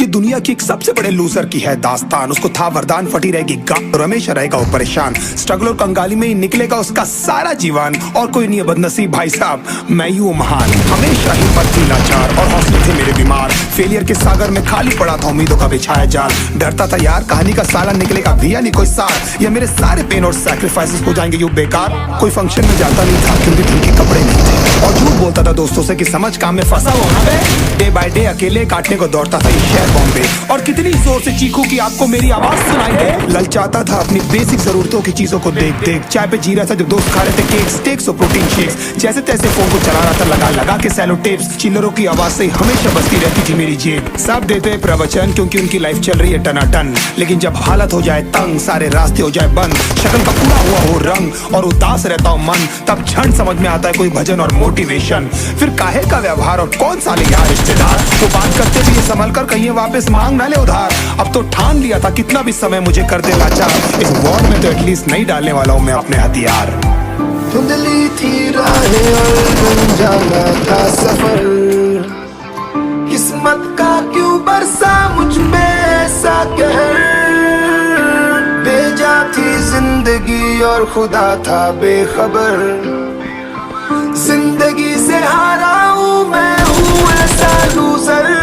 ये दुनिया की एक सबसे बड़े लूजर की है दास्तान। उसको था वरदान, फटी रहेगी गांड और हमेशा रहेगा वो परेशान। स्ट्रगल और कंगाली में ही निकलेगा उसका सारा जीवन। और कोई नहीं है बदनसीब भाई साहब, मैं ही हूँ महान। हमेशा हिम्मत थी लाचार और हौसले थे मेरे बीमार। फेलियर के सागर में खाली पड़ा था उम्मीदों का बिछाया जाल। डरता था यार कहानी का साला निकलेगा भी या नहीं कोई सार। या मेरे सारे पेन और सैक्रिफाइसेस हो जाएंगे यूं बेकार। कोई फंक्शन में जाता नहीं था क्योंकि ढंग के कपड़े नहीं थे। और झूठ बोलता था दोस्तों से कि समझ काम में फंसा हुआ है। डे बाय डे अकेले काटने को दौड़ता था ये शहर बॉम्बे। और कितनी जोर से चीखूं कि आपको मेरी आवाज सुनाई दे। ललचाता था अपनी बेसिक जरूरतों की चीजों को देख देख। चाय पे जी रहा था जब दोस्त खा रहे थे केक स्टेक्स और प्रोटीन शेक्स। जैसे तैसे फोन को चला रहा था लगा लगा के सैलो टेप्स। चिल्लरों की आवाज से हमेशा बजती रहती थी मेरी जेब। सब देते प्रवचन क्योंकि उनकी लाइफ चल रही है टनाटन। लेकिन जब हालत हो जाए तंग, सारे रास्ते हो जाए बंद, शक्ल का पूरा हुआ हो रंग और उदास रहता हो मन, तब क्षण समझ में आता है कोई भजन और मोटिवेशन। फिर काहे का व्यवहार और कौन साले यार रिश्तेदार। तो बात करते भी ये संभल कर कहीं वापस मांग ना ले उधार। अब तो ठान लिया था कितना भी समय मुझे कर दे लाचार। इस वॉर में तो एटलीस्ट नहीं डालने वाला हूँ मैं अपने हथियार। धुंधली थी राहें और अनजाना था सफर। किस्मत का क्यों बरसा मुझ पे ऐसा कहर। बेजा थी जिंदगी और खुदा था बेखबर। जिंदगी से हारा हूँ मैं हूँ ऐसा लूजर।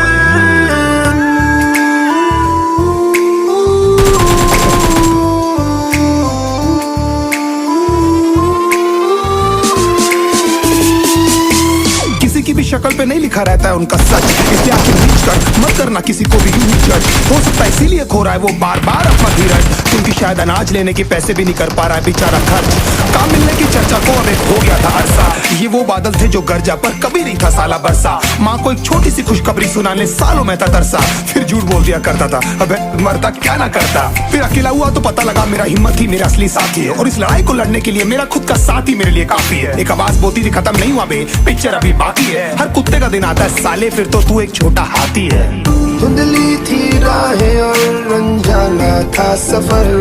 किसी की भी शक्ल पे नहीं लिखा रहता है उनका सच। इसलिए आखिर नीच कर मत करना किसी को भी यूं जज। हो सकता है इसीलिए खो रहा है वो बार बार अपना धीरज। क्योंकि शायद अनाज लेने के पैसे भी नहीं कर पा रहा है बेचारा खर्च। काम मिलने की चर्चा को अब एक हो गया था अरसा। ये वो बादल थे जो गरजा पर कभी नहीं था साला बरसा। माँ को एक छोटी सी खुशखबरी सुनाने सालों में था तरसा। फिर झूठ बोल दिया करता था अबे मरता क्या ना करता। फिर अकेला हुआ तो पता लगा मेरा हिम्मत ही मेरा असली साथी है। और इस लड़ाई को लड़ने के लिए मेरा खुद का साथ ही मेरे लिए काफी है। एक आवाज बोलती थी खत्म नहीं हुआ बे, पिक्चर अभी बाकी है। हर कुत्ते का दिन आता है साले, फिर तो तू एक छोटा हाथी है। धुंधली थी राहें और अनजाना था सफर।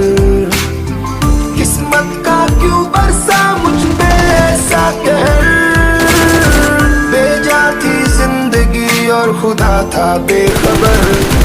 किस्मत का क्यों बरसा मुझ पे ऐसा कहर। बेजा थी जिंदगी और खुदा था बेखबर।